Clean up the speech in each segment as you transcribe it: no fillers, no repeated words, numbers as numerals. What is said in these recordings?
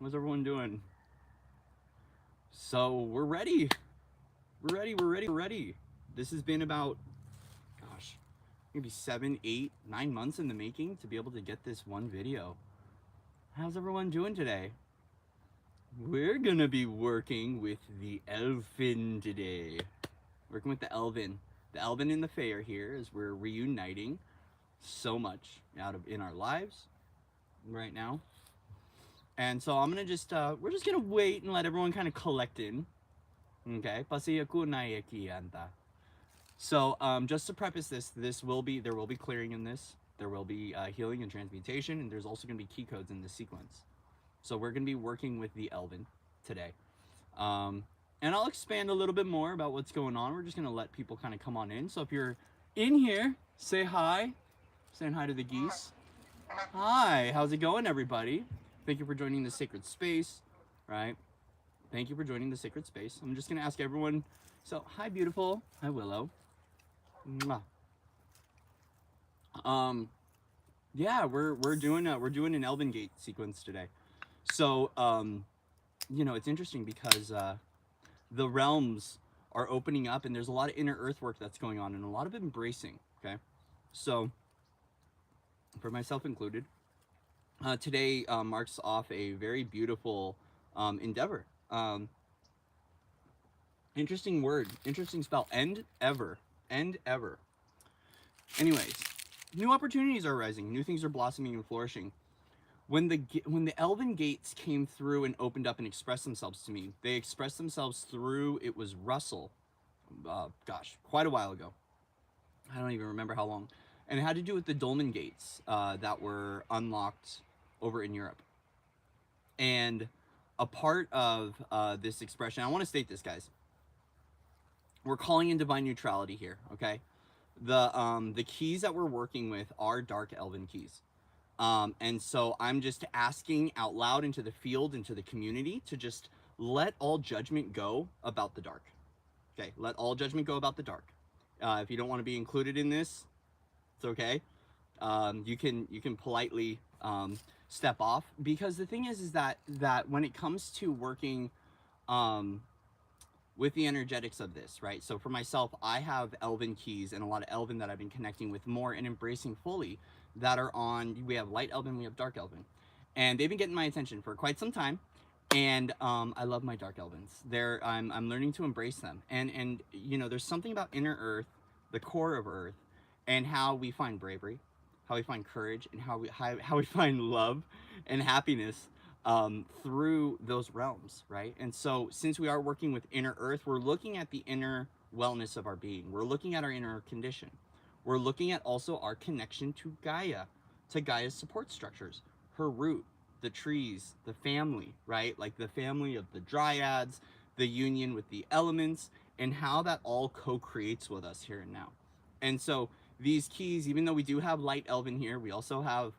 How's everyone doing? So we're ready. We're ready. This has been about, gosh, maybe 7, 8, 9 months in the making to be able to get this one video. How's everyone doing today? We're gonna be working with the Elven today. Working with the Elven. The Elven and the Fae are here as we're reuniting so much out of in our lives right now. And so I'm gonna just we're just gonna wait and let everyone kind of collect in. Okay, pasi aku naiki anta. So just to preface this, there will be clearing in this. There will be healing and transmutation, and there's also gonna be key codes in this sequence. So we're gonna be working with the Elven today. Um, and I'll expand a little bit more about what's going on. We're just gonna let people kind of come on in. So if you're in here, say hi. Saying hi to the geese. Hi, how's it going, everybody? Thank you for joining the sacred space, right? Thank you for joining the sacred space. I'm just gonna ask everyone. So, hi, beautiful. Hi, Willow. Mwah. Yeah, we're doing an Elven Gate sequence today. So, it's interesting because the realms are opening up, and there's a lot of inner earth work that's going on, and a lot of embracing. Okay, so for myself included, today marks off a very beautiful endeavor. Interesting word, interesting spell. End ever. End ever. Anyways, new opportunities are arising. New things are blossoming and flourishing. When the Elven Gates came through and opened up and expressed themselves to me, they expressed themselves through, it was Russell. Quite a while ago. I don't even remember how long. And it had to do with the Dolmen Gates that were unlocked over in Europe. And a part of this expression, I want to state this, guys. We're calling in divine neutrality here, okay? The keys that we're working with are dark elven keys. And so I'm just asking out loud into the field, into the community, to just let all judgment go about the dark. Okay, let all judgment go about the dark. If you don't want to be included in this, it's okay. You can politely step off, because the thing is that when it comes to working with the energetics of this, right? So for myself, I have Elven keys and a lot of Elven that I've been connecting with more and embracing fully that are on, we have Light Elven, we have Dark Elven. And they've been getting my attention for quite some time. And I love my Dark Elvens. I'm learning to embrace them. And there's something about inner Earth, the core of Earth, and how we find bravery, how we find courage, and how we find love and happiness through those realms, right? And so since we are working with inner Earth, we're looking at the inner wellness of our being. We're looking at our inner condition. We're looking at also our connection to Gaia, to Gaia's support structures, her root, the trees, the family, right? Like the family of the dryads, the union with the elements, and how that all co-creates with us here and now. And so these keys, even though we do have light elven here, we also have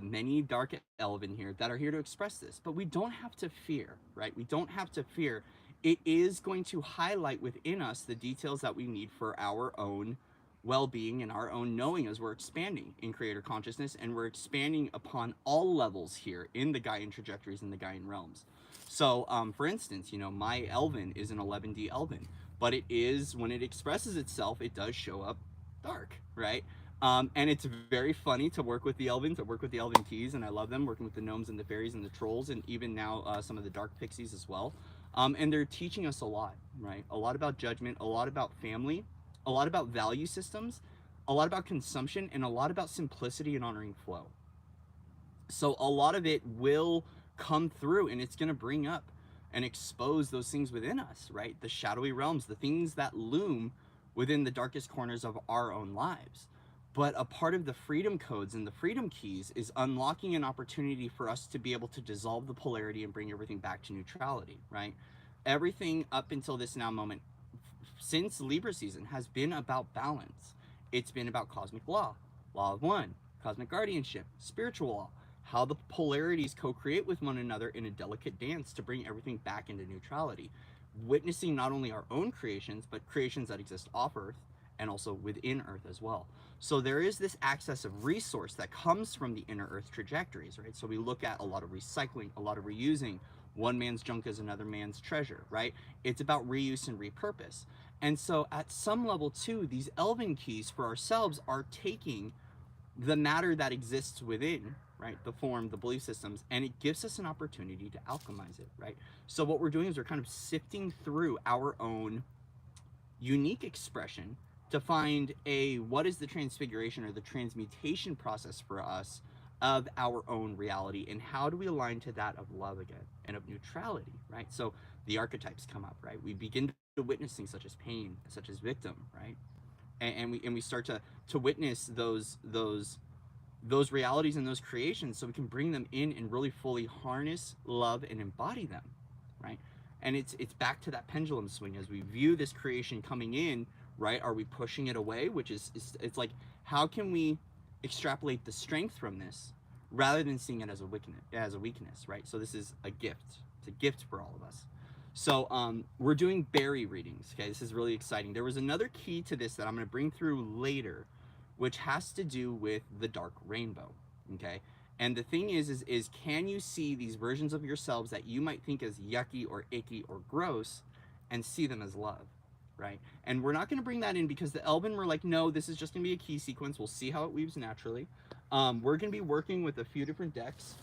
many dark elven here that are here to express this. But we don't have to fear, right? We don't have to fear. It is going to highlight within us the details that we need for our own well-being and our own knowing as we're expanding in creator consciousness, and we're expanding upon all levels here in the Gaian trajectories and the Gaian realms. So for instance, my Elven is an 11D Elven, but it is, when it expresses itself, it does show up dark, right? And it's very funny to work with the Elven, to work with the Elven keys, and I love them, working with the gnomes and the fairies and the trolls, and even now some of the dark pixies as well. And they're teaching us a lot, right? A lot about judgment, a lot about family, a lot about value systems, a lot about consumption, and a lot about simplicity and honoring flow. So a lot of it will come through, and it's going to bring up and expose those things within us, right? The shadowy realms, the things that loom within the darkest corners of our own lives. But a part of the freedom codes and the freedom keys is unlocking an opportunity for us to be able to dissolve the polarity and bring everything back to neutrality, right? Everything up until this now moment, since Libra season, has been about balance. It's been about cosmic law, law of one, cosmic guardianship, spiritual law, how the polarities co-create with one another in a delicate dance to bring everything back into neutrality. Witnessing not only our own creations, but creations that exist off Earth, and also within Earth as well. So there is this access of resource that comes from the inner Earth trajectories, right? So we look at a lot of recycling, a lot of reusing. One man's junk is another man's treasure, right? It's about reuse and repurpose. And so at some level too, these Elven keys for ourselves are taking the matter that exists within, right, the form, the belief systems, and it gives us an opportunity to alchemize it, right? So what we're doing is we're kind of sifting through our own unique expression to find what is the transfiguration or the transmutation process for us of our own reality, and how do we align to that of love again and of neutrality, right? So the archetypes come up, right? We begin to witness things such as pain, such as victim, right? And we start to witness those realities and those creations, so we can bring them in and really fully harness, love, and embody them, right? And it's back to that pendulum swing as we view this creation coming in, right? Are we pushing it away? Which is it's like, how can we extrapolate the strength from this rather than seeing it as a weakness, right? So this is a gift. It's a gift for all of us. So we're doing berry readings. Okay, this is really exciting. There was another key to this that I'm going to bring through later, which has to do with the dark rainbow. Okay, and the thing is can you see these versions of yourselves that you might think as yucky or icky or gross, and see them as love, right? And we're not going to bring that in because the Elven were like, no, this is just going to be a key sequence. We'll see how it weaves naturally. We're going to be working with a few different decks.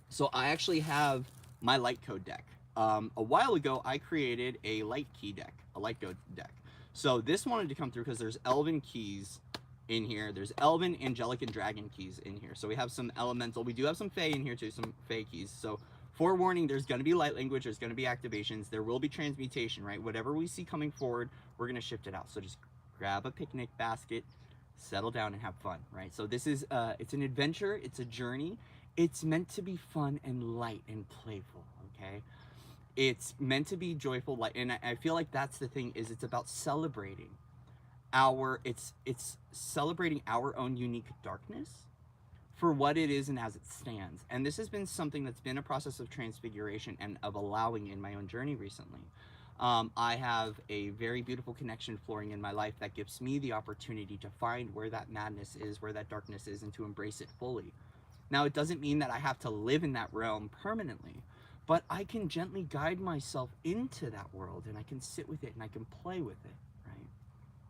So I actually have my light code deck. A while ago, I created a light key deck, a light code deck. So this wanted to come through because there's Elven keys in here. There's Elven, Angelic, and Dragon keys in here. So we have some Elemental. We do have some Fae in here too, some Fae keys. So forewarning, there's going to be light language. There's going to be activations. There will be transmutation, right? Whatever we see coming forward, we're going to shift it out. So just grab a picnic basket, settle down, and have fun, right? So this is, it's an adventure. It's a journey. It's meant to be fun and light and playful, okay? It's meant to be joyful, light, and I feel like that's the thing, is it's about celebrating it's celebrating our own unique darkness for what it is and as it stands. And this has been something that's been a process of transfiguration and of allowing in my own journey recently. I have a very beautiful connection flowing in my life that gives me the opportunity to find where that madness is, where that darkness is, and to embrace it fully. Now, it doesn't mean that I have to live in that realm permanently, but I can gently guide myself into that world, and I can sit with it and I can play with it, right?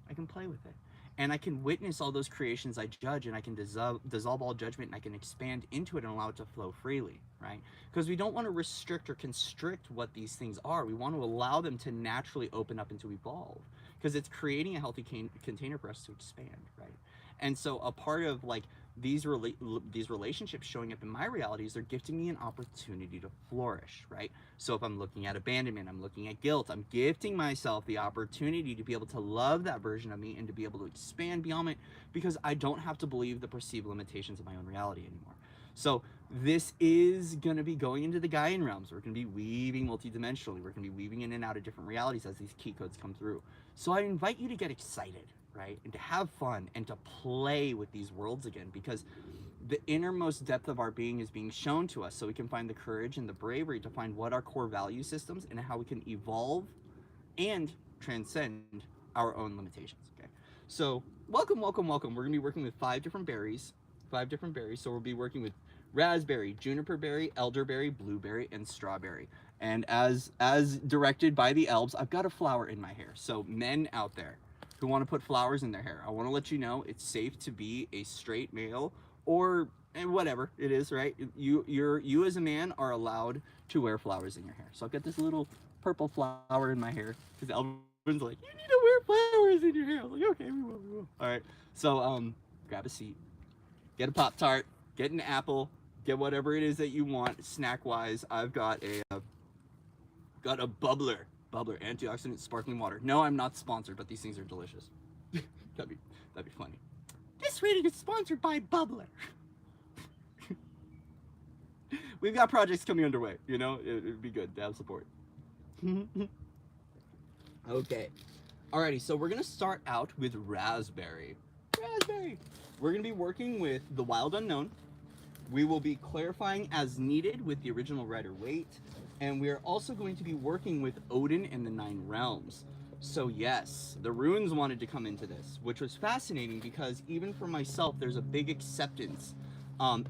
I can play with it. And I can witness all those creations I judge, and I can dissolve all judgment, and I can expand into it and allow it to flow freely, right? Because we don't want to restrict or constrict what these things are. We want to allow them to naturally open up and to evolve, because it's creating a healthy container for us to expand, right? And so a part of like these relationships showing up in my realities, they're gifting me an opportunity to flourish, right? So if I'm looking at abandonment, I'm looking at guilt, I'm gifting myself the opportunity to be able to love that version of me and to be able to expand beyond it, because I don't have to believe the perceived limitations of my own reality anymore. So this is going to be going into the Gaian realms. We're going to be weaving multidimensionally. We're going to be weaving in and out of different realities as these key codes come through. So I invite you to get excited, right? And to have fun and to play with these worlds again, because the innermost depth of our being is being shown to us, so we can find the courage and the bravery to find what our core value systems and how we can evolve and transcend our own limitations, okay? So welcome, welcome, welcome. We're gonna be working with 5 different berries. So we'll be working with raspberry, juniper berry, elderberry, blueberry, and strawberry. And as directed by the elves, I've got a flower in my hair. So men out there who want to put flowers in their hair, I want to let you know it's safe to be a straight male, or whatever it is, right? You as a man are allowed to wear flowers in your hair. So I've got this little purple flower in my hair because Elvin's like, you need to wear flowers in your hair. I'm like, okay, we will. All right. So grab a seat, get a Pop-Tart, get an apple, get whatever it is that you want snack wise. I've got a bubbler antioxidant sparkling water. No, I'm not sponsored, but these things are delicious. that'd be funny. This reading is sponsored by Bubbler. We've got projects coming underway, you know, it'd be good to have support. Okay, alrighty, so we're gonna start out with raspberry. We're gonna be working with the Wild Unknown. We will be clarifying as needed with the original Rider Waite, and we are also going to be working with Odin and the 9 Realms. So yes, the runes wanted to come into this, which was fascinating because even for myself, there's a big acceptance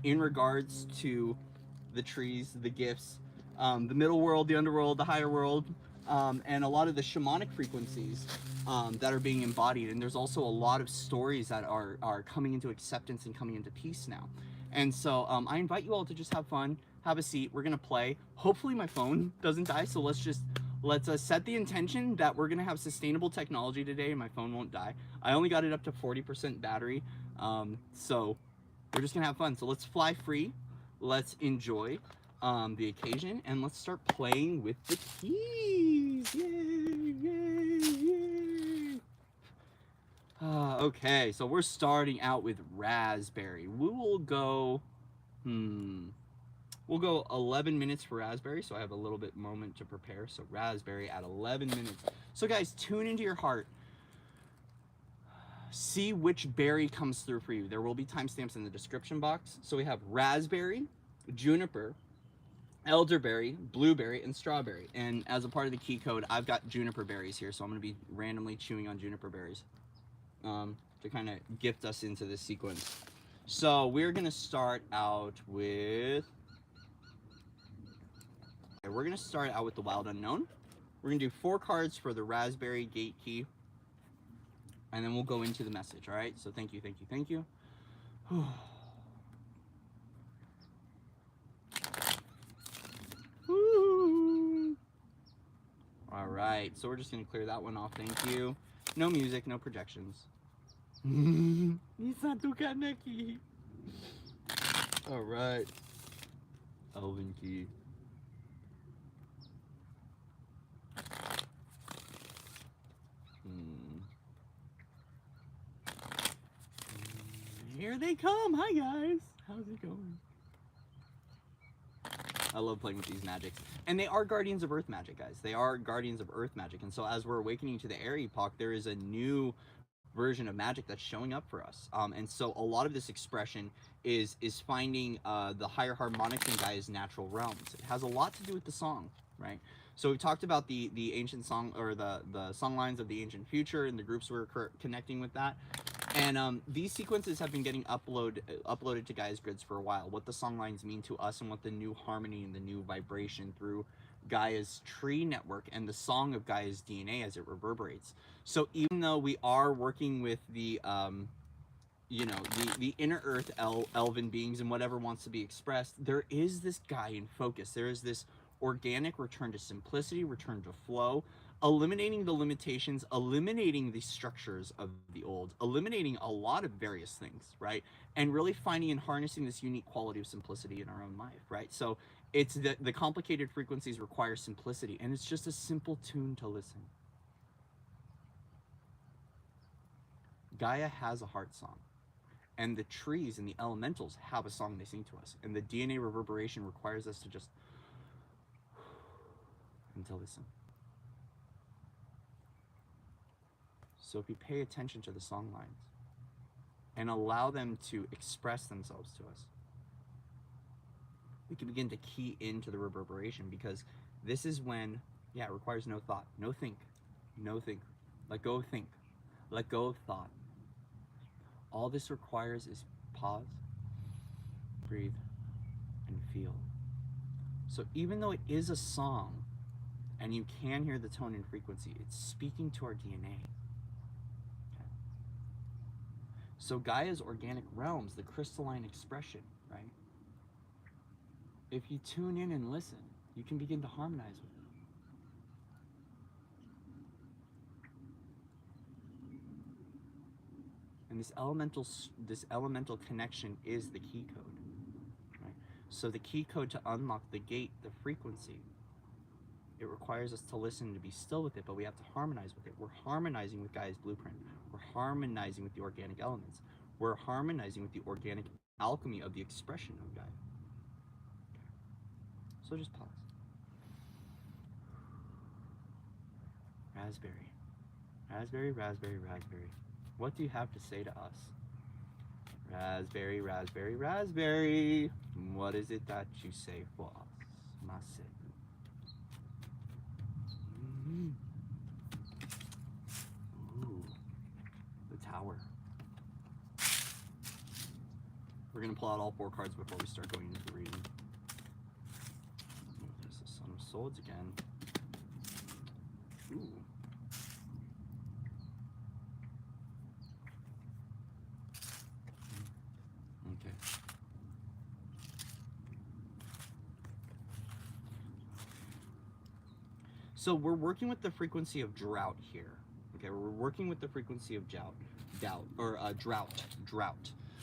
in regards to the trees, the gifts, the middle world, the underworld, the higher world, and a lot of the shamanic frequencies that are being embodied. And there's also a lot of stories that are coming into acceptance and coming into peace now. And so I invite you all to just have fun, have a seat. We're gonna play. Hopefully my phone doesn't die. So let's set the intention that we're gonna have sustainable technology today and my phone won't die. I only got it up to 40% battery. So we're just gonna have fun. So let's fly free. Let's enjoy the occasion and let's start playing with the keys. Yay, yay, yay. Okay, so we're starting out with raspberry. We will go, we'll go 11 minutes for raspberry, so I have a little bit moment to prepare. So raspberry at 11 minutes. So guys, tune into your heart. See which berry comes through for you. There will be timestamps in the description box. So we have raspberry, juniper, elderberry, blueberry, and strawberry. And as a part of the key code, I've got juniper berries here, so I'm going to be randomly chewing on juniper berries to kind of gift us into this sequence. So we're going to start out with... We're going to start out with the Wild Unknown. We're going to do 4 cards for the raspberry gate key, and then we'll go into the message, all right? So thank you, thank you, thank you. All right, so we're just gonna clear that one off, thank you. No music, no projections. Kaneki. All right, Elven key. Here they come. Hi guys, how's it going? I love playing with these magics. And they are guardians of earth magic, guys. They are guardians of earth magic. And so as we're awakening to the air epoch, there is a new version of magic that's showing up for us. And so a lot of this expression is finding the higher harmonics in Gaia's natural realms. It has a lot to do with the song, right? So we've talked about the ancient song, or the song lines of the ancient future, and the groups we're connecting with that. And these sequences have been getting uploaded to Gaia's grids for a while. What the song lines mean to us, and what the new harmony and the new vibration through Gaia's tree network and the song of Gaia's DNA as it reverberates. So even though we are working with the the inner earth elven beings and whatever wants to be expressed, there is this Gaian focus. There is this organic return to simplicity, return to flow, eliminating the limitations, eliminating the structures of the old, eliminating a lot of various things, right? And really finding and harnessing this unique quality of simplicity in our own life, right? So it's the complicated frequencies require simplicity, and it's just a simple tune to listen. Gaia has a heart song, and the trees and the elementals have a song they sing to us, and the DNA reverberation requires us to just and to listen. So if we pay attention to the song lines and allow them to express themselves to us, we can begin to key into the reverberation, because this is when, it requires no thought, no think. Let go of think, let go of thought. All this requires is pause, breathe, and feel. So even though it is a song, and you can hear the tone and frequency, it's speaking to our DNA. Okay. So Gaia's organic realms, the crystalline expression, right? If you tune in and listen, you can begin to harmonize with it. And this elemental connection is the key code, right? So the key code to unlock the gate, the frequency, it requires us to listen, to be still with it, but we have to harmonize with it. We're harmonizing with Gaia's blueprint. We're harmonizing with the organic elements. We're harmonizing with the organic alchemy of the expression of Gaia. Okay. So just pause. Raspberry. Raspberry, raspberry, raspberry. What do you have to say to us? Raspberry, raspberry, raspberry. What is it that you say for us, Masid? going to pull out all 4 cards before we start going into the reading. There's the Son of Swords again. Ooh. Okay. So we're working with the frequency of drought here. Okay, we're working with the frequency of drought.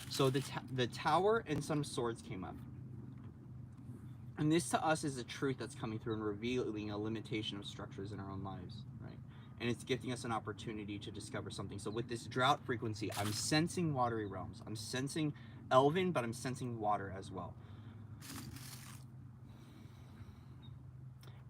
So the Tower and Son of Swords came up. And this to us is a truth that's coming through and revealing a limitation of structures in our own lives, right? And it's giving us an opportunity to discover something. So with this drought frequency, I'm sensing watery realms. I'm sensing Elven, but I'm sensing water as well.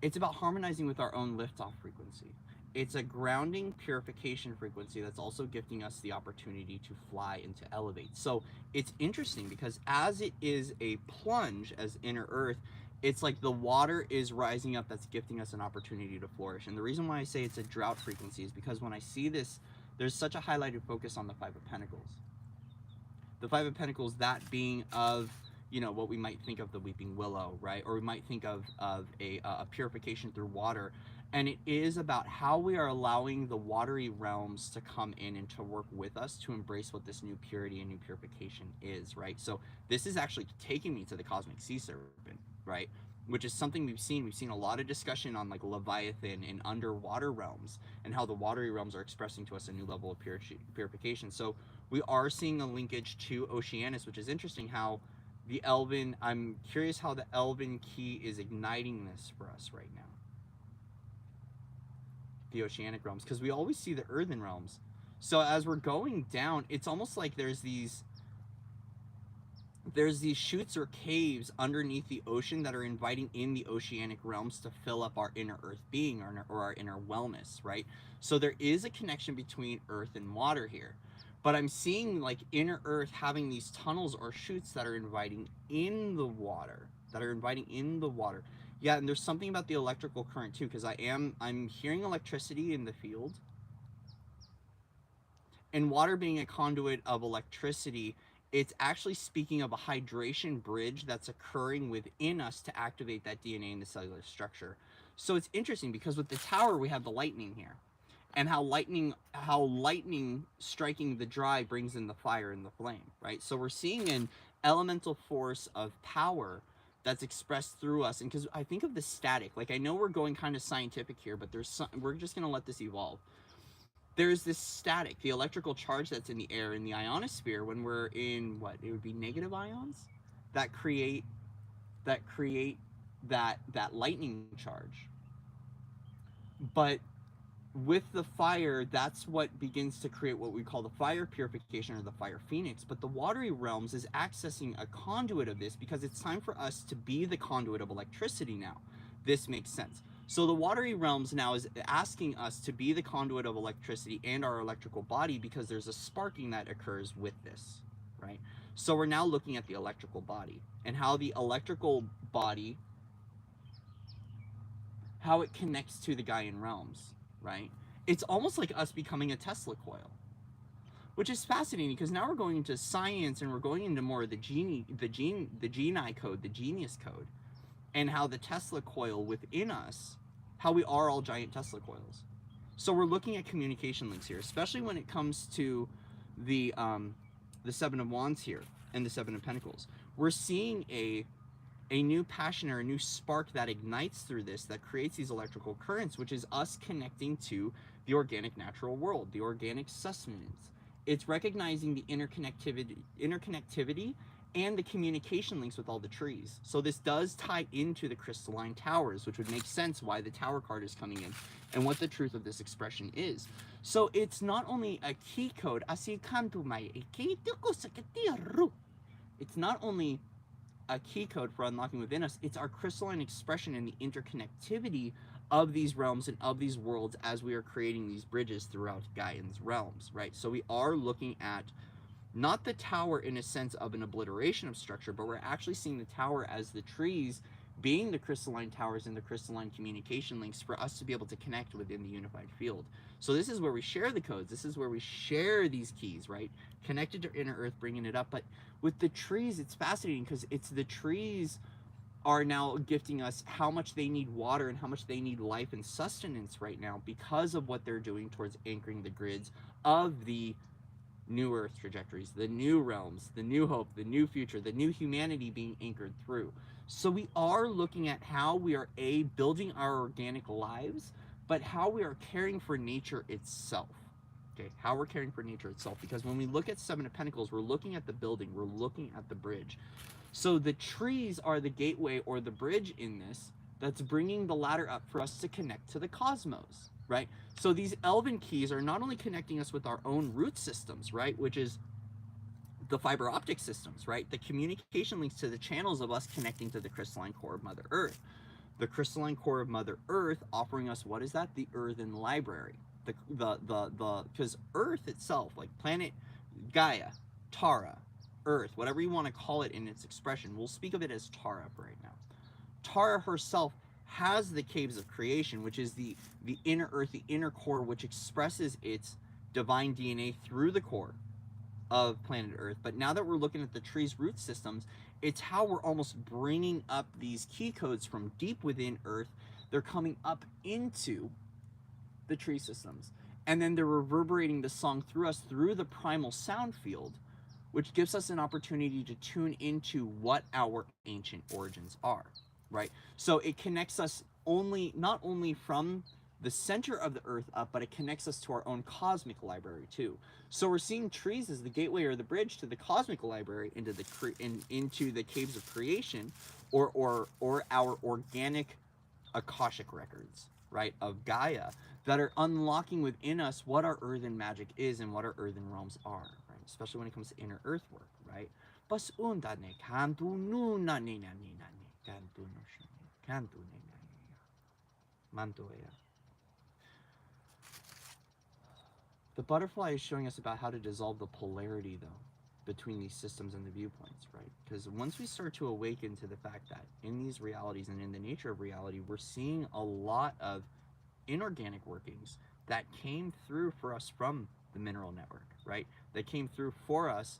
It's about harmonizing with our own liftoff frequency. It's a grounding purification frequency that's also gifting us the opportunity to fly and to elevate. So it's interesting because as it is a plunge as inner earth, it's like the water is rising up that's gifting us an opportunity to flourish. And the reason why I say it's a drought frequency is because when I see this, there's such a highlighted focus on the Five of Pentacles. The Five of Pentacles, that being of, you know, what we might think of the weeping willow, right? Or we might think of a purification through water. And it is about how we are allowing the watery realms to come in and to work with us to embrace what this new purity and new purification is, right? So this is actually taking me to the cosmic sea serpent, right? Which is something we've seen. We've seen a lot of discussion on like Leviathan and underwater realms and how the watery realms are expressing to us a new level of purification. So we are seeing a linkage to Oceanus, which is interesting how the Elven, I'm curious how the Elven key is igniting this for us right now. The oceanic realms, because we always see the earthen realms. So as we're going down, it's almost like there's these chutes or caves underneath the ocean that are inviting in the oceanic realms to fill up our inner earth being or our inner wellness, right? So there is a connection between earth and water here. But I'm seeing like inner earth having these tunnels or chutes that are inviting in the water, Yeah, and there's something about the electrical current too, because I'm hearing electricity in the field. And water being a conduit of electricity, it's actually speaking of a hydration bridge that's occurring within us to activate that DNA in the cellular structure. So it's interesting because with the Tower, we have the lightning here. And how lightning striking the dry brings in the fire and the flame, right? So we're seeing an elemental force of power that's expressed through us. And because I think of the static, like I know we're going kind of scientific here, but we're just going to let this evolve. There's this static, the electrical charge that's in the air in the ionosphere when we're in what it would be negative ions that create that lightning charge. But with the fire, that's what begins to create what we call the fire purification or the fire phoenix. But the watery realms is accessing a conduit of this because it's time for us to be the conduit of electricity now. This makes sense. So the watery realms now is asking us to be the conduit of electricity and our electrical body because there's a sparking that occurs with this, right? So we're now looking at the electrical body and how the electrical body, how it connects to the Gaian realms, right? It's almost like us becoming a Tesla coil, which is fascinating because now we're going into science and we're going into more of the geni code, the genius code, and how the Tesla coil within us, how we are all giant Tesla coils. So we're looking at communication links here, especially when it comes to the Seven of Wands here and the Seven of Pentacles. We're seeing a new passion or a new spark that ignites through this, that creates these electrical currents, which is us connecting to the organic natural world, the organic sustenance. It's recognizing the interconnectivity and the communication links with all the trees. So this does tie into the crystalline towers, which would make sense why the Tower card is coming in and what the truth of this expression is. So it's not only a key code, it's not only a key code for unlocking within us, it's our crystalline expression and the interconnectivity of these realms and of these worlds as we are creating these bridges throughout Gaian's realms, right? So we are looking at not the Tower in a sense of an obliteration of structure, but we're actually seeing the Tower as the trees being the crystalline towers and the crystalline communication links for us to be able to connect within the unified field. So this is where we share the codes. This is where we share these keys, right? Connected to inner earth, bringing it up. But with the trees, it's fascinating because it's the trees are now gifting us how much they need water and how much they need life and sustenance right now because of what they're doing towards anchoring the grids of the new earth trajectories, the new realms, the new hope, the new future, the new humanity being anchored through. So we are looking at how we are building our organic lives, but how we are caring for nature itself. Okay, how we're caring for nature itself, because when we look at Seven of Pentacles, we're looking at the building, we're looking at the bridge. So the trees are the gateway or the bridge in this that's bringing the ladder up for us to connect to the cosmos, right? So these Elven keys are not only connecting us with our own root systems, right, which is the fiber optic systems, right, the communication links to the channels of us connecting to the crystalline core of Mother Earth. The crystalline core of Mother Earth offering us, what is that? The earthen library. Because Earth itself, like planet Gaia, Tara, Earth, whatever you want to call it in its expression, we'll speak of it as Tara for right now. Tara herself has the caves of creation, which is the inner earth, the inner core, which expresses its divine DNA through the core of planet Earth. But now that we're looking at the tree's root systems, it's how we're almost bringing up these key codes from deep within Earth. They're coming up into the tree systems, and then they're reverberating the song through us through the primal sound field, which gives us an opportunity to tune into what our ancient origins are, right? So it connects us not only from the center of the earth up, but it connects us to our own cosmic library too. So we're seeing trees as the gateway or the bridge to the cosmic library, into the caves of creation, or our organic Akashic records, right, of Gaia, that are unlocking within us what our earthen magic is and what our earthen realms are, right? Especially when it comes to inner earth work, right? The butterfly is showing us about how to dissolve the polarity, though, between these systems and the viewpoints, right? Because once we start to awaken to the fact that in these realities and in the nature of reality, we're seeing a lot of inorganic workings that came through for us from the mineral network, right? That came through for us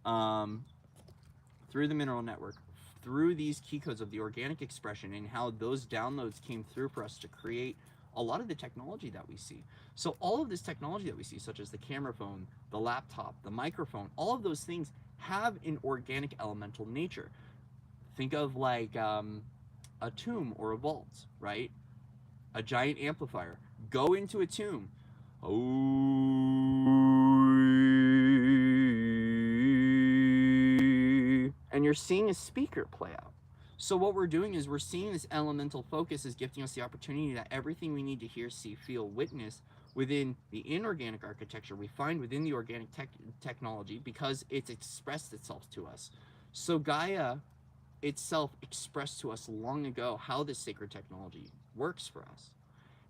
through the mineral network, through these key codes of the organic expression, and how those downloads came through for us to create a lot of the technology that we see. So all of this technology that we see, such as the camera phone, the laptop, the microphone, all of those things have an organic elemental nature. Think of like a tomb or a vault, right? A giant amplifier. Go into a tomb. And you're seeing a speaker play out. So what we're doing is we're seeing this elemental focus is gifting us the opportunity that everything we need to hear, see, feel, witness within the inorganic architecture we find within the organic technology, because it's expressed itself to us. So Gaia itself expressed to us long ago how this sacred technology works for us.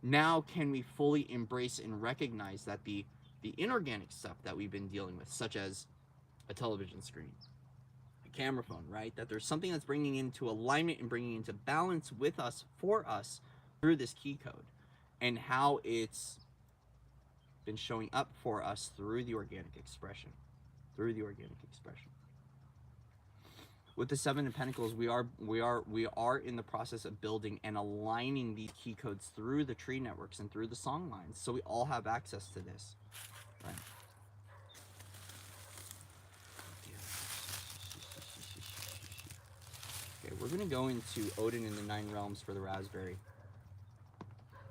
Now can we fully embrace and recognize that the inorganic stuff that we've been dealing with, such as a television screen, a camera phone, right? That there's something that's bringing into alignment and bringing into balance with us, for us, through this key code, and how it's been showing up for us through the organic expression, With the Seven of Pentacles, we are in the process of building and aligning these key codes through the tree networks and through the song lines, so we all have access to this, right? Okay, we're gonna go into Odin in the 9 realms for the raspberry.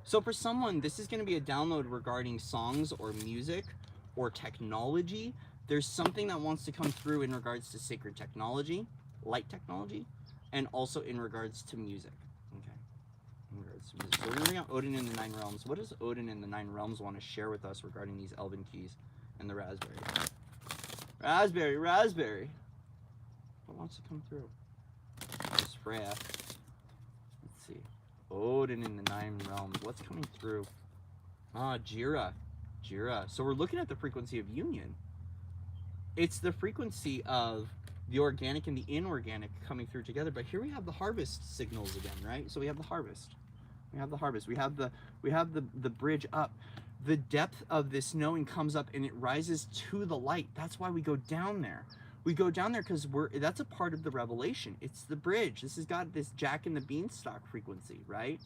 So for someone, this is gonna be a download regarding songs or music or technology. There's something that wants to come through in regards to sacred technology, light technology, and also in regards to music. Okay, in regards to music. So we're gonna bring out Odin in the 9 realms. What does Odin in the 9 realms want to share with us regarding these Elven keys and the raspberry? Raspberry. What wants to come through? There's Freya. Let's see. Odin in the 9 realms. What's coming through? Jira. So we're looking at the frequency of union. It's the frequency of the organic and the inorganic coming through together. But here we have the harvest signals again, right? So we have the harvest. We have the harvest. We have the bridge up. The depth of this knowing comes up and it rises to the light. That's why we go down there. We go down there because that's a part of the revelation. It's the bridge. This has got this Jack and the Beanstalk frequency, right?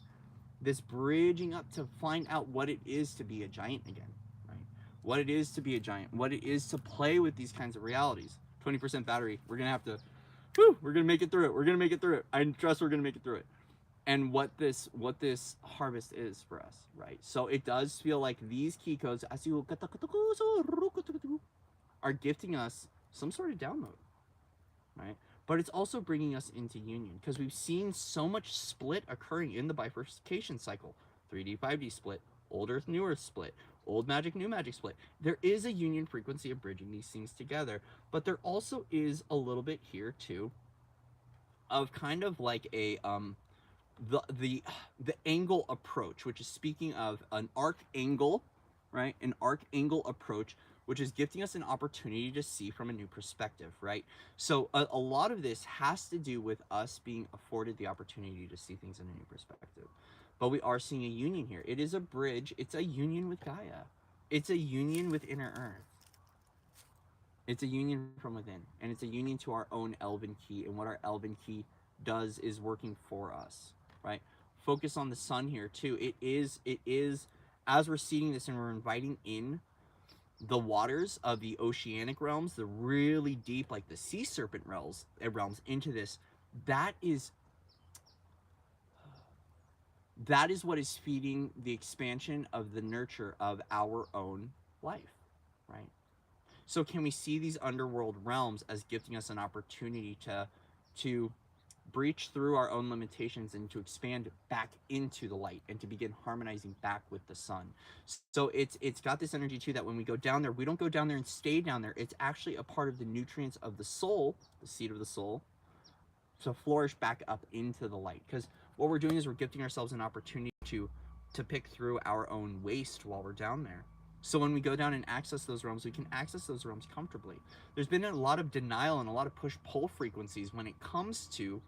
This bridging up to find out what it is to be a giant again, right? What it is to be a giant, what it is to play with these kinds of realities. 20% battery. We're gonna have to, we're gonna make it through it. We're gonna make it through it. I trust we're gonna make it through it. And what this harvest is for us, right? So it does feel like these key codes are gifting us some sort of download, right? But it's also bringing us into union because we've seen so much split occurring in the bifurcation cycle. 3D, 5D split, old Earth, new Earth split, old magic, new magic split. There is a union frequency of bridging these things together, but there also is a little bit here too of kind of like a the angle approach, which is speaking of an arc angle, right? An arc angle approach, which is gifting us an opportunity to see from a new perspective, right? So a lot of this has to do with us being afforded the opportunity to see things in a new perspective. But we are seeing a union here. It is a bridge. It's a union with Gaia. It's a union with inner Earth. It's a union from within. And it's a union to our own Elven key. And what our Elven key does is working for us, right? Focus on the sun here too. It is, as we're seeing this and we're inviting in the waters of the oceanic realms, the really deep, like the sea serpent realms into this, that is what is feeding the expansion of the nurture of our own life, right? So can we see these underworld realms as gifting us an opportunity to breach through our own limitations and to expand back into the light and to begin harmonizing back with the sun? So it's got this energy too that when we go down there, we don't go down there and stay down there. It's actually a part of the nutrients of the soul, the seed of the soul, to flourish back up into the light. Because what we're doing is we're gifting ourselves an opportunity to pick through our own waste while we're down there. So when we go down and access those realms, we can access those realms comfortably. There's been a lot of denial and a lot of push-pull frequencies when it comes to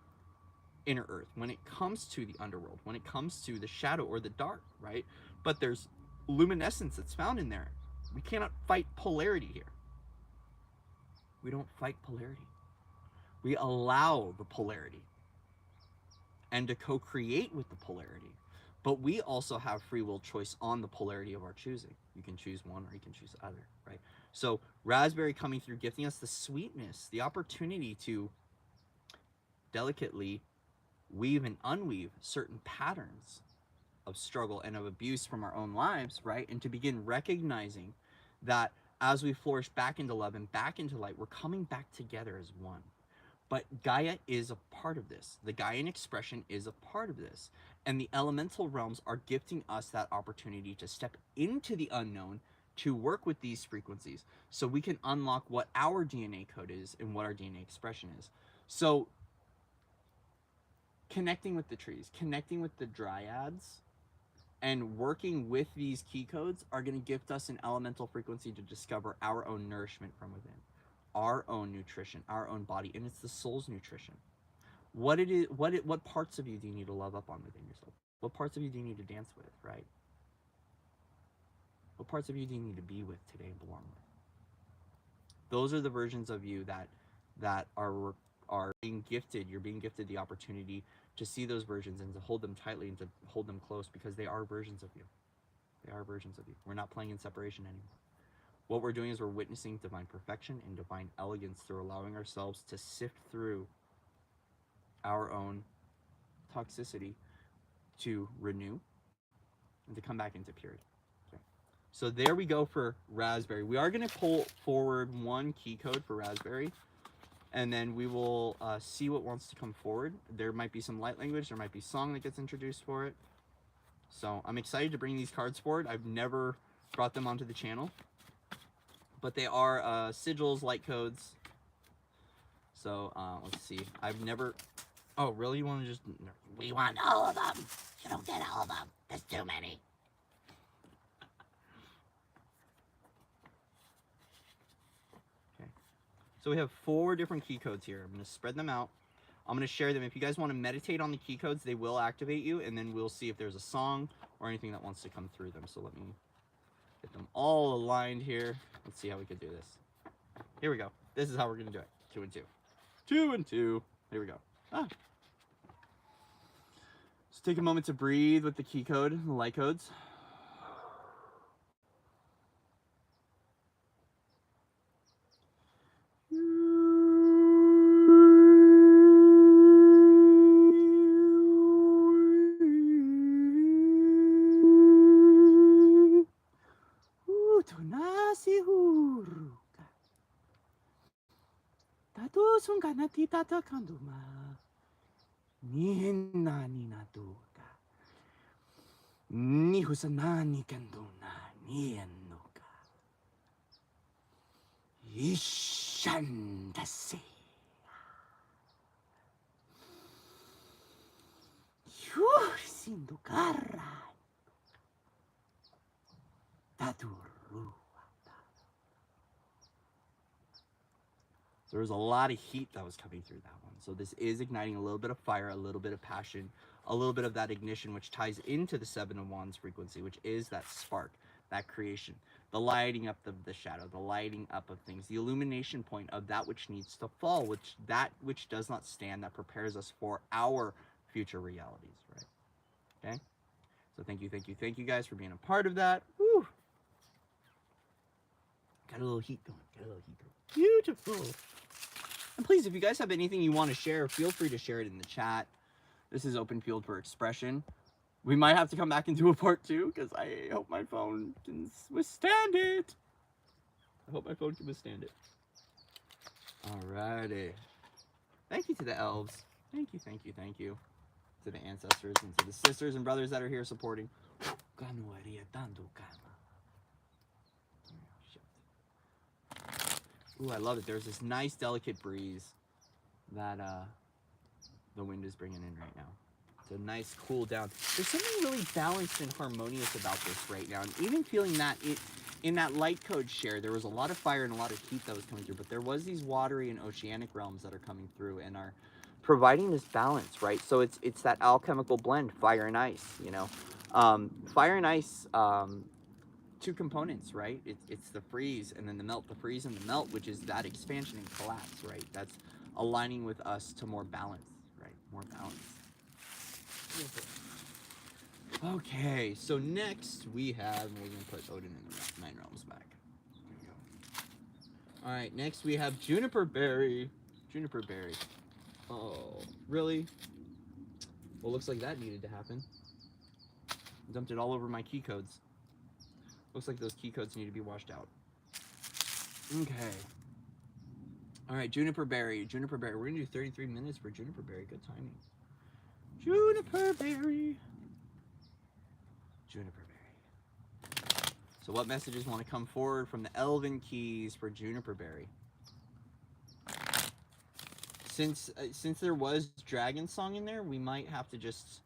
inner Earth, when it comes to the underworld, when it comes to the shadow or the dark, right? But there's luminescence that's found in there. We cannot fight polarity here. We don't fight polarity. We allow the polarity and to co-create with the polarity. But we also have free will choice on the polarity of our choosing. You can choose one or you can choose the other, right? So raspberry coming through, gifting us the sweetness, the opportunity to delicately weave and unweave certain patterns of struggle and of abuse from our own lives, right? And to begin recognizing that as we flourish back into love and back into light, we're coming back together as one. But Gaia is a part of this. The Gaian expression is a part of this. And the elemental realms are gifting us that opportunity to step into the unknown, to work with these frequencies, so we can unlock what our DNA code is and what our DNA expression is. So connecting with the trees, connecting with the dryads, and working with these key codes are going to gift us an elemental frequency to discover our own nourishment from within, our own nutrition, our own body, and it's the soul's nutrition. What parts of you do you need to love up on within yourself? What parts of you do you need to dance with, right? What parts of you do you need to be with today and belong with? Those are the versions of you that are being gifted. You're being gifted the opportunity to see those versions and to hold them tightly and to hold them close, because they are versions of you. They are versions of you. We're not playing in separation anymore. What we're doing is we're witnessing divine perfection and divine elegance through allowing ourselves to sift through our own toxicity to renew and to come back into purity. Okay. So there we go for raspberry. We are going to pull forward one key code for raspberry, and then we will see what wants to come forward. There might be some light language. There might be song that gets introduced for it. So I'm excited to bring these cards forward. I've never brought them onto the channel, but they are sigils, light codes. So let's see. I've never... Oh, really? You want to just... We want all of them. You don't get all of them. There's too many. Okay. So we have 4 different key codes here. I'm going to spread them out. I'm going to share them. If you guys want to meditate on the key codes, they will activate you, and then we'll see if there's a song or anything that wants to come through them. So let me get them all aligned here. Let's see how we can do this. Here we go. This is how we're going to do it. 2 and 2. 2 and 2. Here we go. Just take a moment to breathe with the key code, the light codes. Ni husanani kanduna nienuka. Ishandase. Sindukara. Taturu. So there was a lot of heat that was coming through that one. So this is igniting a little bit of fire, a little bit of passion, a little bit of that ignition, which ties into the 7 of Wands frequency, which is that spark, that creation, the lighting up of the shadow, the lighting up of things, the illumination point of that which needs to fall, that which does not stand, that prepares us for our future realities, right? Okay? So thank you guys for being a part of that. Woo! Got a little heat going, Beautiful. And please, if you guys have anything you want to share, feel free to share it in the chat. This is open field for expression. We might have to come back and do a part 2 because I hope my phone can withstand it. Alrighty. Thank you to the elves. Thank you. To the ancestors and to the sisters and brothers that are here supporting. Ooh, I love it. There's this nice, delicate breeze that the wind is bringing in right now. It's a nice cool down. There's something really balanced and harmonious about this right now. And even feeling that in that light code share, there was a lot of fire and a lot of heat that was coming through. But there was these watery and oceanic realms that are coming through and are providing this balance, right? So it's that alchemical blend, fire and ice, you know. Fire and ice, 2 components, right? It's the freeze and then the melt, which is that expansion and collapse, right? That's aligning with us to more balance, right? More balance. Okay, so next we have, we're going to put Odin in the 9 realms back. There we go. All right, next we have Juniper Berry. Oh, really? Well, looks like that needed to happen. Dumped it all over my key codes. Looks like those key codes need to be washed out. Okay. All right, Juniper Berry. We're going to do 33 minutes for Juniper Berry. Good timing. Juniper Berry. So what messages want to come forward from the Elven keys for Juniper Berry? Since there was Dragon Song in there, we might have to just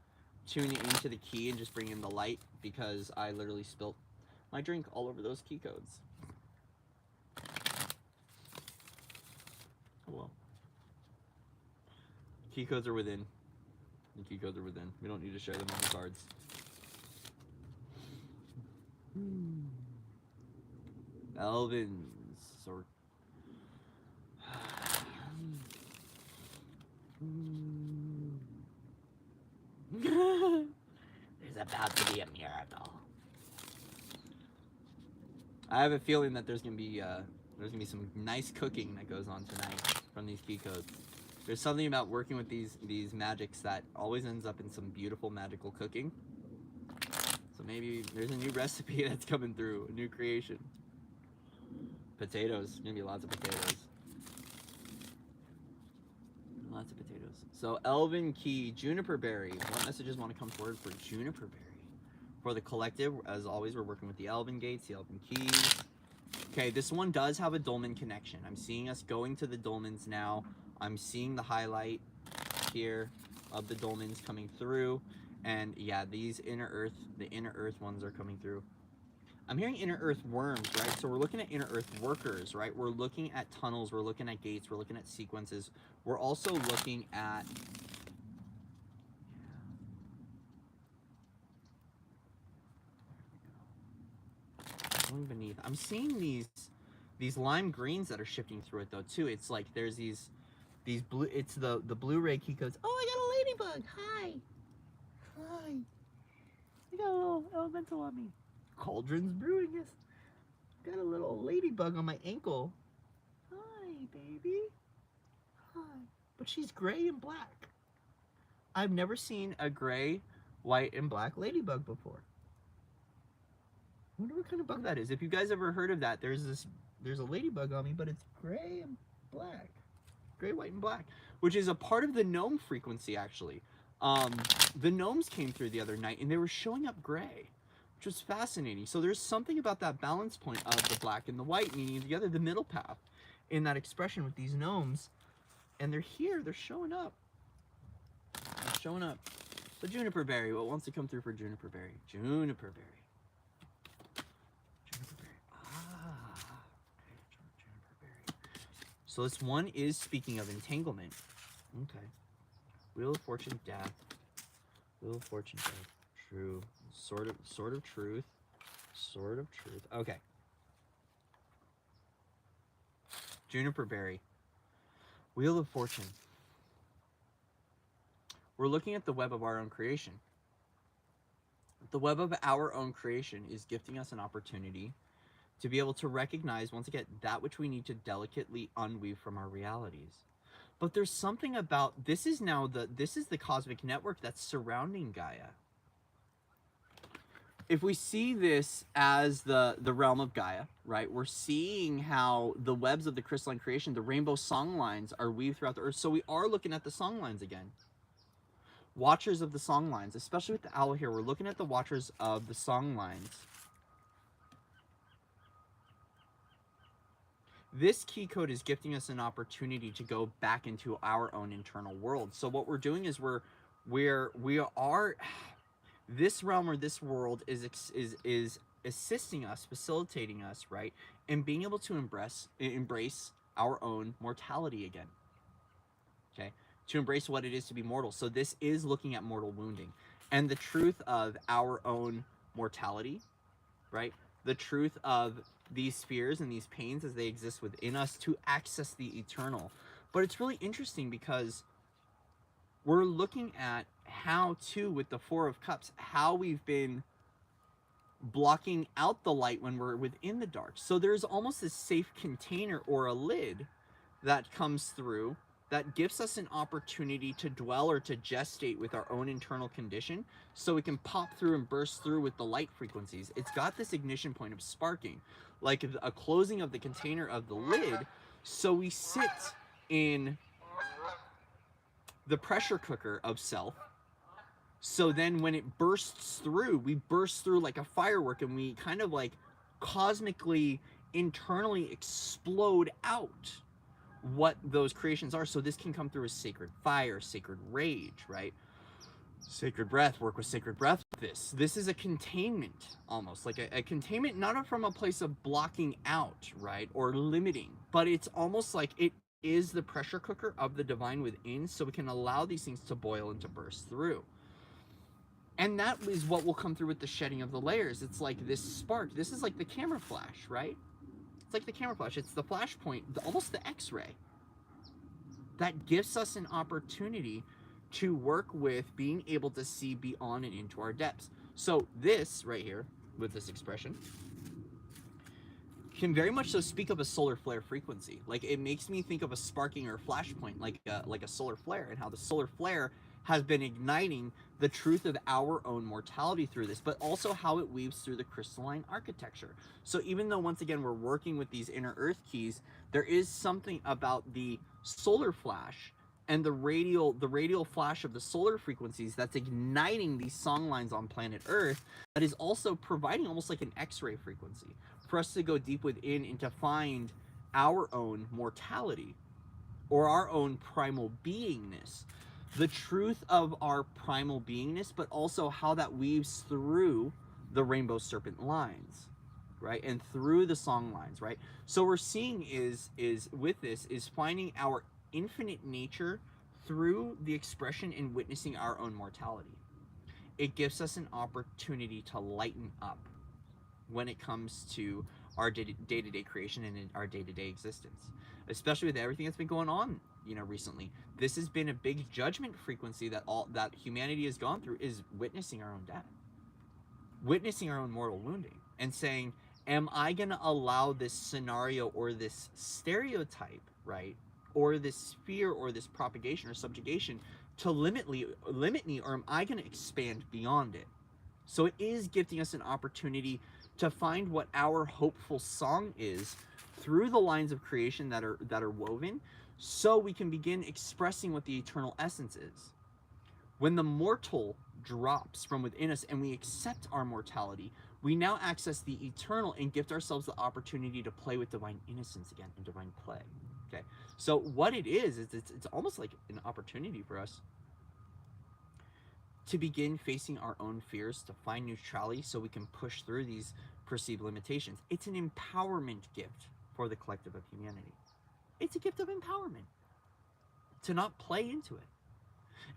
tune it into the key and just bring in the light because I literally spilt my drink all over those key codes. Oh well. Key codes are within. We don't need to share them on the cards. Elvens or There's about to be a miracle. I have a feeling that there's gonna be some nice cooking that goes on tonight from these key codes. There's something about working with these magics that always ends up in some beautiful magical cooking. So maybe there's a new recipe that's coming through, a new creation. Potatoes, gonna be lots of potatoes. So Elven key, Juniper Berry. What messages want to come forward for Juniper Berry? For the collective, as always, we're working with the Elven gates, the Elven keys. Okay, this one does have a dolmen connection. I'm seeing us going to the dolmens now. I'm seeing the highlight here of the dolmens coming through. And yeah, these the inner earth ones are coming through. I'm hearing inner earth worms, right? So we're looking at inner earth workers, right? We're looking at tunnels, we're looking at gates, we're looking at sequences. We're also looking at going beneath. I'm seeing these lime greens that are shifting through it though too. It's like there's these blue, it's the Blu-ray key codes. Oh, I got a ladybug. Hi. Hi. I got a little elemental on me. Cauldron's brewing us. Got a little ladybug on my ankle. Hi, baby. Hi. But she's gray and black. I've never seen a gray, white, and black ladybug before. I wonder what kind of bug that is. If you guys ever heard of that, there's a ladybug on me, but it's gray and black. Gray, white, and black. Which is a part of the gnome frequency, actually. The gnomes came through the other night, and they were showing up gray, which was fascinating. So there's something about that balance point of the black and the white, meaning together the middle path in that expression with these gnomes. And they're here. They're showing up. They're showing up. So juniper berry. What wants to come through for juniper berry? Juniper berry. So this one is speaking of entanglement. Okay. Wheel of Fortune, death. Wheel of Fortune, death. True. Sword of truth. Sword of truth. Okay. Juniper berry. Wheel of Fortune. We're looking at the web of our own creation. The web of our own creation is gifting us an opportunity to be able to recognize, once again, that which we need to delicately unweave from our realities. But there's something about, this is the cosmic network that's surrounding Gaia. If we see this as the realm of Gaia, right, we're seeing how the webs of the crystalline creation, the rainbow song lines, are weaved throughout the earth. So we are looking at the song lines again. Watchers of the song lines, especially with the owl here, we're looking at the watchers of the song lines. This key code is gifting us an opportunity to go back into our own internal world. So what we're doing is we are this realm or this world is assisting us, facilitating us, right, and being able to embrace our own mortality again. Okay, to embrace what it is to be mortal. So this is looking at mortal wounding and the truth of our own mortality, right? The truth of these fears and these pains as they exist within us to access the eternal. But it's really interesting because we're looking at how too, with the Four of Cups, how we've been blocking out the light when we're within the dark. So there's almost this safe container or a lid that comes through that gives us an opportunity to dwell or to gestate with our own internal condition so we can pop through and burst through with the light frequencies. It's got this ignition point of sparking, like a closing of the container of the lid. So we sit in the pressure cooker of self. So then when it bursts through, we burst through like a firework and we kind of like cosmically, internally explode out what those creations are. So this can come through as sacred fire, sacred rage, right? Sacred breath, work with sacred breath. This is a containment, almost like a containment, not from a place of blocking out, right, or limiting, but it's almost like it is the pressure cooker of the divine within, so we can allow these things to boil and to burst through. And that is what will come through with the shedding of the layers. It's like this spark. This is like the camera flash, right? It's like the camera flash. It's the flash point, almost the X-ray. That gives us an opportunity to work with being able to see beyond and into our depths. So this right here, with this expression, can very much so speak of a solar flare frequency. Like it makes me think of a sparking or flash point, like a solar flare, and how the solar flare has been igniting the truth of our own mortality through this, but also how it weaves through the crystalline architecture. So even though, once again, we're working with these inner earth keys, there is something about the solar flash and the radial flash of the solar frequencies that's igniting these song lines on planet Earth that is also providing almost like an X-ray frequency for us to go deep within and to find our own mortality or our own primal beingness. The truth of our primal beingness, but also how that weaves through the rainbow serpent lines. right? And through the song lines, right? So we're seeing is with this is finding our infinite nature through the expression and witnessing our own mortality. It gives us an opportunity to lighten up when it comes to our day-to-day creation and in our day-to-day existence, especially with everything that's been going on, you know, recently. This has been a big judgment frequency that humanity has gone through, is witnessing our own death, witnessing our own mortal wounding, and saying, am I going to allow this scenario or this stereotype, right, or this fear or this propagation or subjugation to limit me, or am I going to expand beyond it? So it is gifting us an opportunity to find what our hopeful song is through the lines of creation that are woven, so we can begin expressing what the eternal essence is. When the mortal drops from within us and we accept our mortality, we now access the eternal and gift ourselves the opportunity to play with divine innocence again and divine play. Okay, so what it is it's almost like an opportunity for us to begin facing our own fears, to find neutrality so we can push through these perceived limitations. It's an empowerment gift for the collective of humanity. It's a gift of empowerment to not play into it.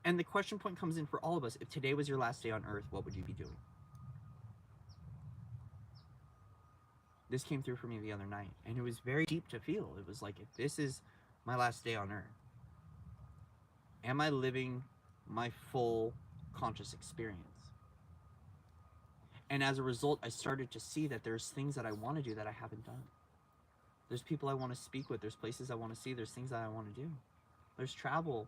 And the question point comes in for all of us. If today was your last day on earth, what would you be doing? This came through for me the other night, and it was very deep to feel. It was like, if this is my last day on earth, am I living my full conscious experience? And as a result, I started to see that there's things that I want to do that I haven't done. There's people I want to speak with. There's places I want to see. There's things that I want to do. There's travel.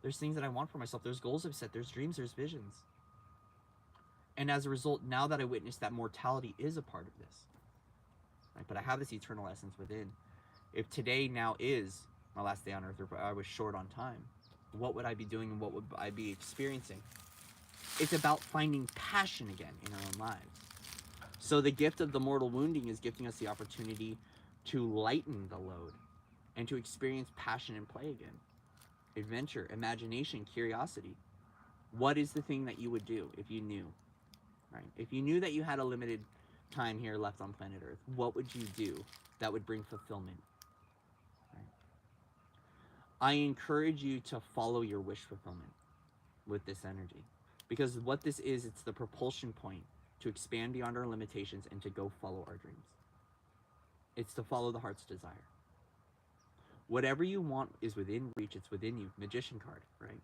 There's things that I want for myself. There's goals I've set. There's dreams. There's visions. And as a result, now that I witness that mortality is a part of this, right? But I have this eternal essence within. If today now is my last day on earth, or I was short on time, what would I be doing and what would I be experiencing? It's about finding passion again in our own lives. So the gift of the mortal wounding is gifting us the opportunity to lighten the load and to experience passion and play again. Adventure, imagination, curiosity. What is the thing that you would do if you knew, right? If you knew that you had a limited time here left on planet Earth, what would you do that would bring fulfillment? Right? I encourage you to follow your wish fulfillment with this energy, because what this is, it's the propulsion point to expand beyond our limitations and to go follow our dreams. It's to follow the heart's desire. Whatever you want is within reach. It's within you. Magician card, right?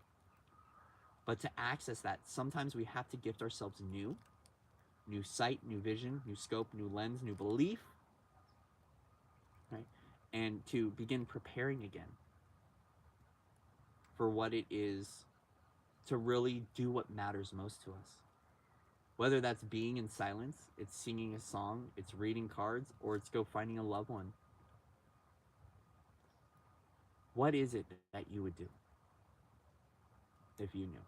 But to access that, sometimes we have to gift ourselves new sight, new vision, new scope, new lens, new belief, right? And to begin preparing again for what it is to really do what matters most to us. Whether that's being in silence, it's singing a song, it's reading cards, or it's go finding a loved one. What is it that you would do if you knew?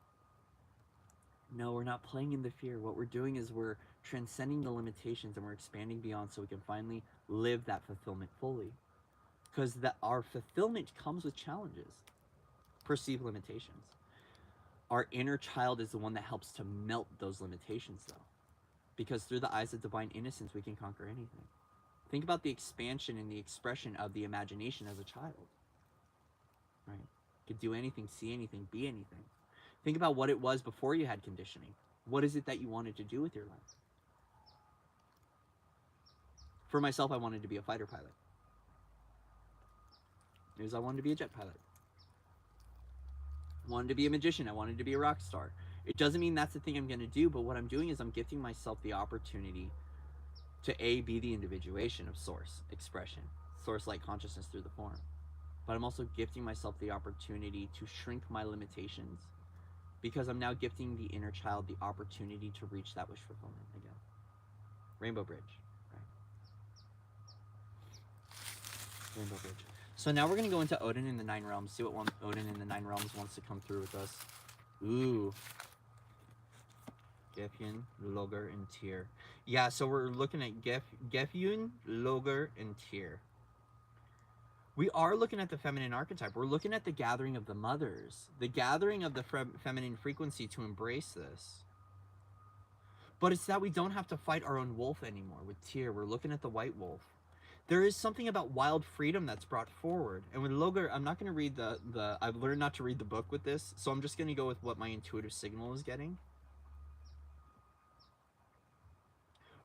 No, we're not playing in the fear. What we're doing is we're transcending the limitations and we're expanding beyond so we can finally live that fulfillment fully. Because our fulfillment comes with challenges, perceived limitations. Our inner child is the one that helps to melt those limitations, though. Because through the eyes of divine innocence, we can conquer anything. Think about the expansion and the expression of the imagination as a child. Right? You could do anything, see anything, be anything. Think about what it was before you had conditioning. What is it that you wanted to do with your life? For myself, I wanted to be a fighter pilot. Because I wanted to be a jet pilot. I wanted to be a magician. I wanted to be a rock star. It doesn't mean that's the thing I'm going to do, but what I'm doing is I'm gifting myself the opportunity to be the individuation of source, expression, source-like consciousness through the form. But I'm also gifting myself the opportunity to shrink my limitations, because I'm now gifting the inner child the opportunity to reach that wish fulfillment again. Rainbow Bridge. Right? Rainbow Bridge. So now we're going to go into Odin in the Nine Realms, see what Odin in the Nine Realms wants to come through with us. Ooh. Gefyun, Logar, and Tyr. Yeah, so we're looking at Gefyun, Logar, and Tyr. We are looking at the feminine archetype. We're looking at the gathering of the mothers, the gathering of the feminine frequency to embrace this. But it's that we don't have to fight our own wolf anymore with Tyr. We're looking at the white wolf. There is something about wild freedom that's brought forward. And with Logar, I'm not going to read the I've learned not to read the book with this, so I'm just going to go with what my intuitive signal is getting.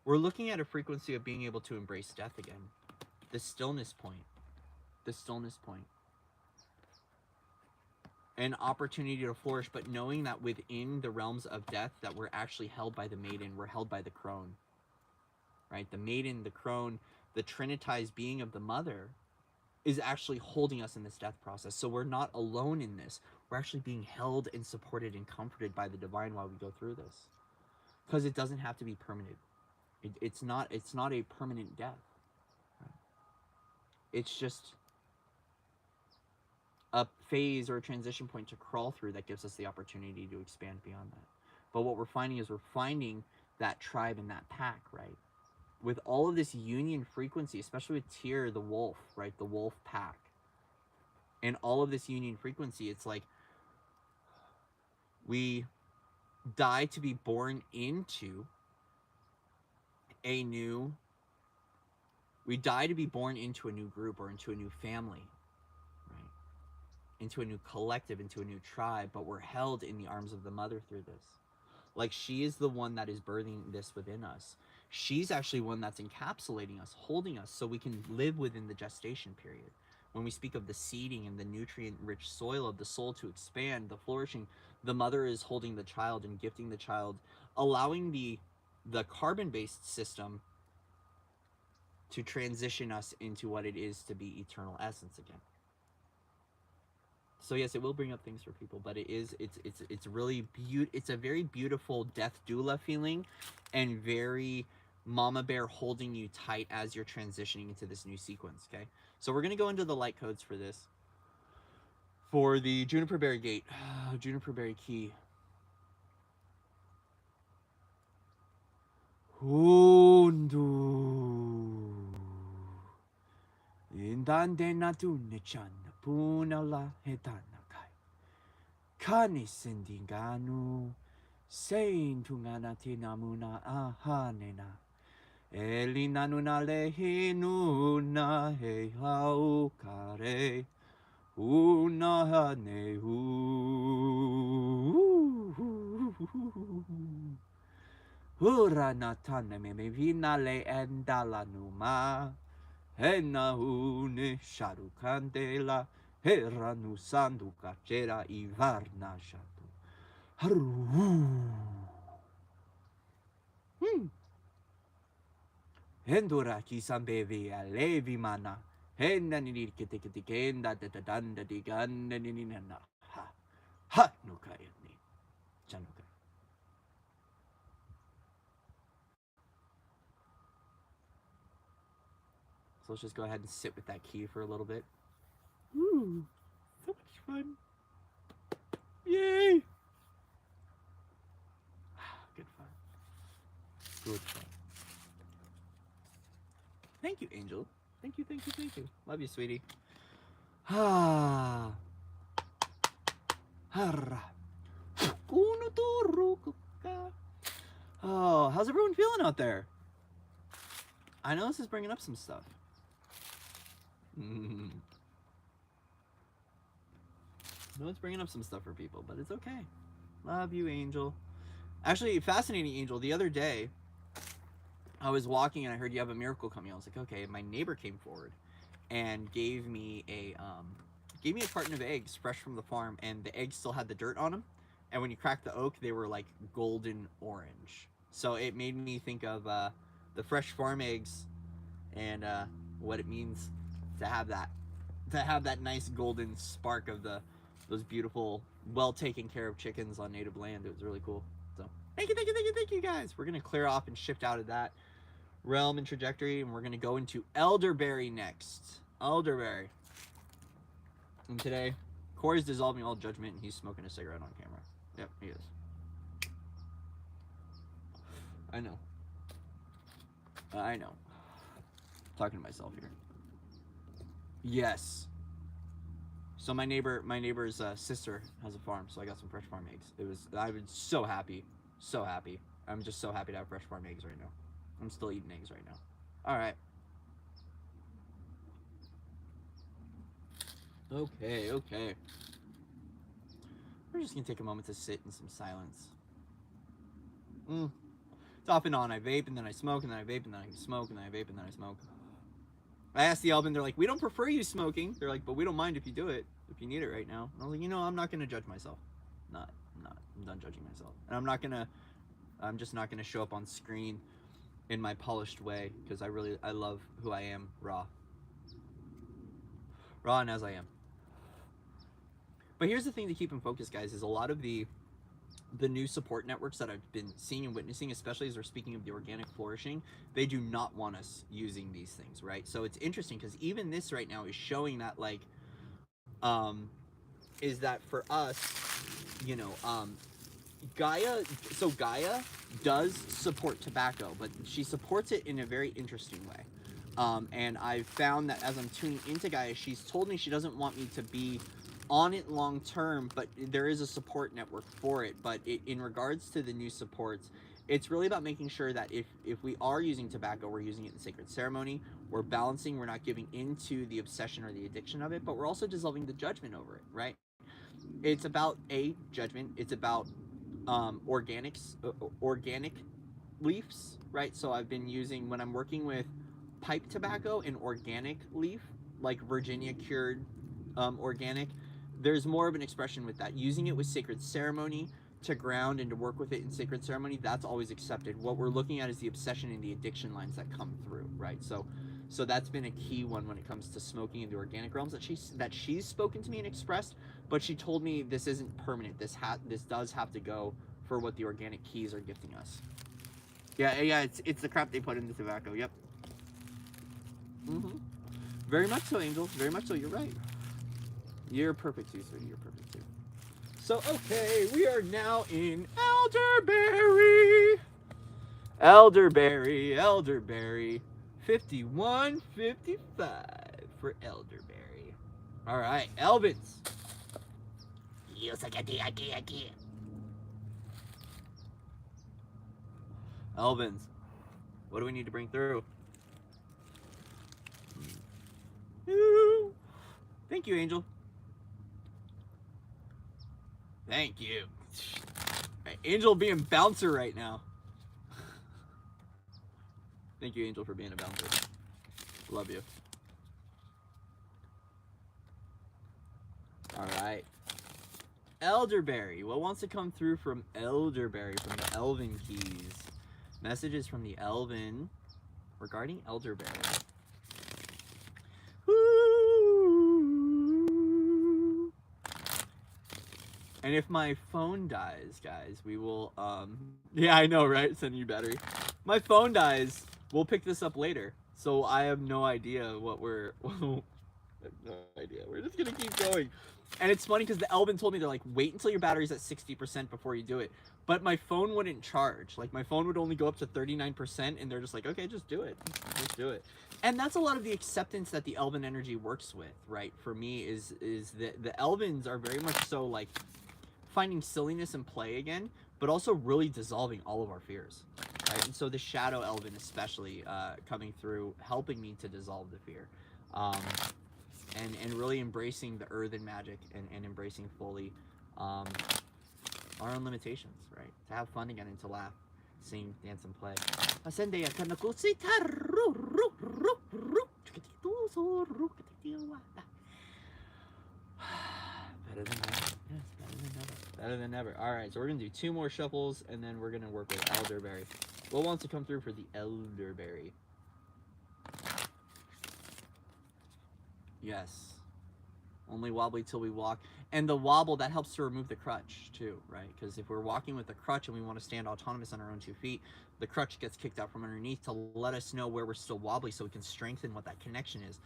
We're looking at a frequency of being able to embrace death again. The stillness point. The stillness point. An opportunity to flourish, but knowing that within the realms of death that we're actually held by the maiden, we're held by the crone. Right? The maiden, the crone, the trinitized being of the mother is actually holding us in this death process. So we're not alone in this. We're actually being held and supported and comforted by the divine while we go through this. Because it doesn't have to be permanent. It's not a permanent death. Right? It's just a phase or a transition point to crawl through that gives us the opportunity to expand beyond that. But what we're finding is we're finding that tribe and that pack, right? With all of this union frequency, especially with Tyr, the wolf, right? The wolf pack. And all of this union frequency, it's like we die to be born into a new, we die to be born into a new group or into a new family, right? Into a new collective, into a new tribe, but we're held in the arms of the mother through this. Like she is the one that is birthing this within us. She's actually one that's encapsulating us, holding us so we can live within the gestation period. When we speak of the seeding and the nutrient-rich soil of the soul to expand, the flourishing, the mother is holding the child and gifting the child, allowing the carbon-based system to transition us into what it is to be eternal essence again. So yes, it will bring up things for people, but it's really it's a very beautiful death doula feeling, and very mama bear holding you tight as you're transitioning into this new sequence. Okay, so we're gonna go into the light codes for this. For the Juniper Berry Gate, Juniper Berry Key. Hundu indande natune chan punala hetanakai. Kani sendinganu sein tungana tinamuna ahanena. Elinanuna lehinuna he haukare. Una nehu. Hura natane me vina le endala numa. Hena hune sharukandela. Heranu sandu kachera ivarna shatu. Haru. Endura kisambevi alevi mana. Hena niriketikenda tetadanda diganda ninina. Ha nukayani. Chanuka. So let's just go ahead and sit with that key for a little bit. Ooh, so much fun. Yay! Good fun. Good fun. Thank you, Angel. Thank you, thank you, thank you. Love you, sweetie. Ah. Oh, how's everyone feeling out there? I know this is bringing up some stuff. No, it's bringing up some stuff for people, but it's okay. Love you, Angel. Actually, fascinating, Angel. The other day, I was walking and I heard you have a miracle coming. I was like, okay. My neighbor came forward and gave me a carton of eggs fresh from the farm, and the eggs still had the dirt on them. And when you cracked the oak, they were like golden orange. So it made me think of the fresh farm eggs and what it means to have that nice golden spark of those beautiful, well taken care of chickens on native land. It was really cool. So thank you guys. We're gonna clear off and shift out of that realm and trajectory, and we're gonna go into elderberry next. Elderberry. And today, Corey's dissolving all judgment, and he's smoking a cigarette on camera. Yep, he is. I know. I'm talking to myself here. Yes. So my neighbor's sister has a farm, so I got some fresh farm eggs. I was so happy, so happy. I'm just so happy to have fresh farm eggs right now. I'm still eating eggs right now. All right. Okay, okay. We're just gonna take a moment to sit in some silence. It's off and on. I vape and then I smoke and then I vape and then I smoke and then I vape and then I smoke. I asked the Elven, they're like, we don't prefer you smoking. They're like, but we don't mind if you do it, if you need it right now. And I was like, I'm not gonna judge myself. I'm done judging myself. And I'm just not gonna show up on screen in my polished way because I love who I am, raw and as I am. But here's the thing to keep in focus, guys, is a lot of the new support networks that I've been seeing and witnessing, especially as we're speaking of the organic flourishing, they do not want us using these things, right? So it's interesting because even this right now is showing that, like, is that for us, Gaia does support tobacco, but she supports it in a very interesting way. And I've found that as I'm tuning into Gaia, she's told me she doesn't want me to be on it long term, but there is a support network for it. But in regards to the new supports, it's really about making sure that if we are using tobacco, we're using it in sacred ceremony, we're balancing, we're not giving into the obsession or the addiction of it, but we're also dissolving the judgment over it, right? It's about judgment. It's about organic leaves, right? So I've been using, when I'm working with pipe tobacco, an organic leaf, like Virginia cured organic, there's more of an expression with that. Using it with sacred ceremony to ground and to work with it in sacred ceremony, that's always accepted. What we're looking at is the obsession and the addiction lines that come through, right? So that's been a key one when it comes to smoking in the organic realms that she's spoken to me and expressed, but she told me this isn't permanent. This does have to go for what the organic keys are gifting us. Yeah, it's the crap they put in the tobacco. Yep. Very much so, Angel. Very much so. You're right. You're perfect too, sweetie. You're perfect too. So, okay, we are now in Elderberry. Elderberry. 51.55 for Elderberry. All right, Elvins. Elvins, what do we need to bring through? Thank you, Angel. Thank you. Right, Angel being bouncer right now. Thank you, Angel, for being a bouncer. Love you. All right. Elderberry. What wants to come through from Elderberry, from the Elven keys? Messages from the Elven regarding Elderberry. Woo! And if my phone dies, guys, we will, yeah, I know, right? Sending you battery. My phone dies, we'll pick this up later. So I have no idea what we're, I have no idea. We're just gonna keep going. And it's funny because the Elven told me, they're like, wait until your battery's at 60% before you do it. But my phone wouldn't charge. Like, my phone would only go up to 39%, and they're just like, okay, just do it. Just do it. And that's a lot of the acceptance that the Elven energy works with, right? For me, is that the Elvens are very much so, like, finding silliness and play again, but also really dissolving all of our fears, right? And so the Shadow Elven especially coming through, helping me to dissolve the fear. And really embracing the earthen magic and embracing fully our own limitations, right? To have fun again and to laugh, sing, dance, and play. Better than ever. Yes, better than ever. Better than ever. All right, so we're going to do 2 more shuffles, and then we're going to work with Elderberry. What wants to come through for the Elderberry? Yes. Only wobbly till we walk. And the wobble, that helps to remove the crutch too, right? Because if we're walking with a crutch and we want to stand autonomous on our own 2 feet, the crutch gets kicked out from underneath to let us know where we're still wobbly so we can strengthen what that connection is,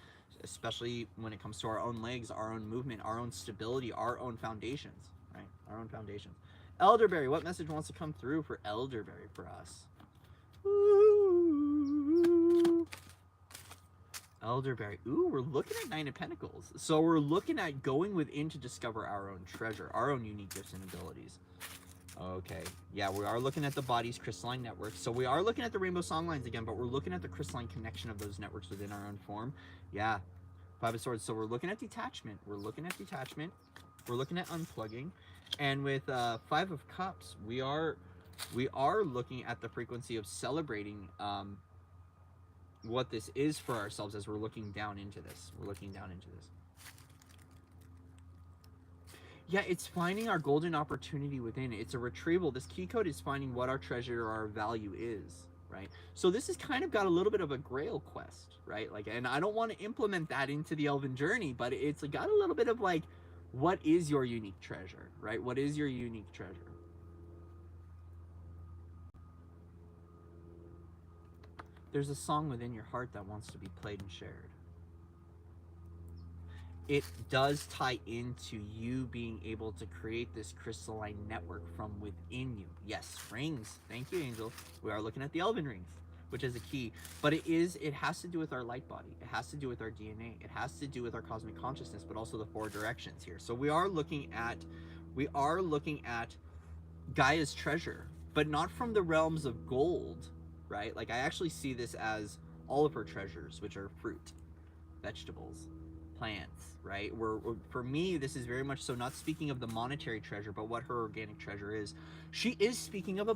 especially when it comes to our own legs, our own movement, our own stability, our own foundations, right? Our own foundations. Elderberry, what message wants to come through for Elderberry for us? Ooh. Elderberry. Ooh, we're looking at 9 of Pentacles. So we're looking at going within to discover our own treasure, our own unique gifts and abilities. Okay. Yeah, we are looking at the body's crystalline network. So we are looking at the rainbow songlines again, but we're looking at the crystalline connection of those networks within our own form. Yeah. Five of Swords. So we're looking at detachment. We're looking at detachment. We're looking at unplugging. And with Five of Cups, we are looking at the frequency of celebrating what this is for ourselves as we're looking down into this. We're looking down into this. Yeah, it's finding our golden opportunity within it. It's a retrieval. This key code is finding what our treasure or our value is, right? So this has kind of got a little bit of a grail quest, right? Like, and I don't want to implement that into the Elven journey, but it's got a little bit of like, what is your unique treasure, right? What is your unique treasure? There's a song within your heart that wants to be played and shared. It does tie into you being able to create this crystalline network from within you. Yes, rings. Thank you, Angel. We are looking at the Elven rings, which is a key. But it has to do with our light body. It has to do with our DNA. It has to do with our cosmic consciousness, but also the four directions here. So we are looking at Gaia's treasure, but not from the realms of gold, right? Like I actually see this as all of her treasures, which are fruit, vegetables, plants, right? For me, this is very much so not speaking of the monetary treasure, but what her organic treasure is. She is speaking of a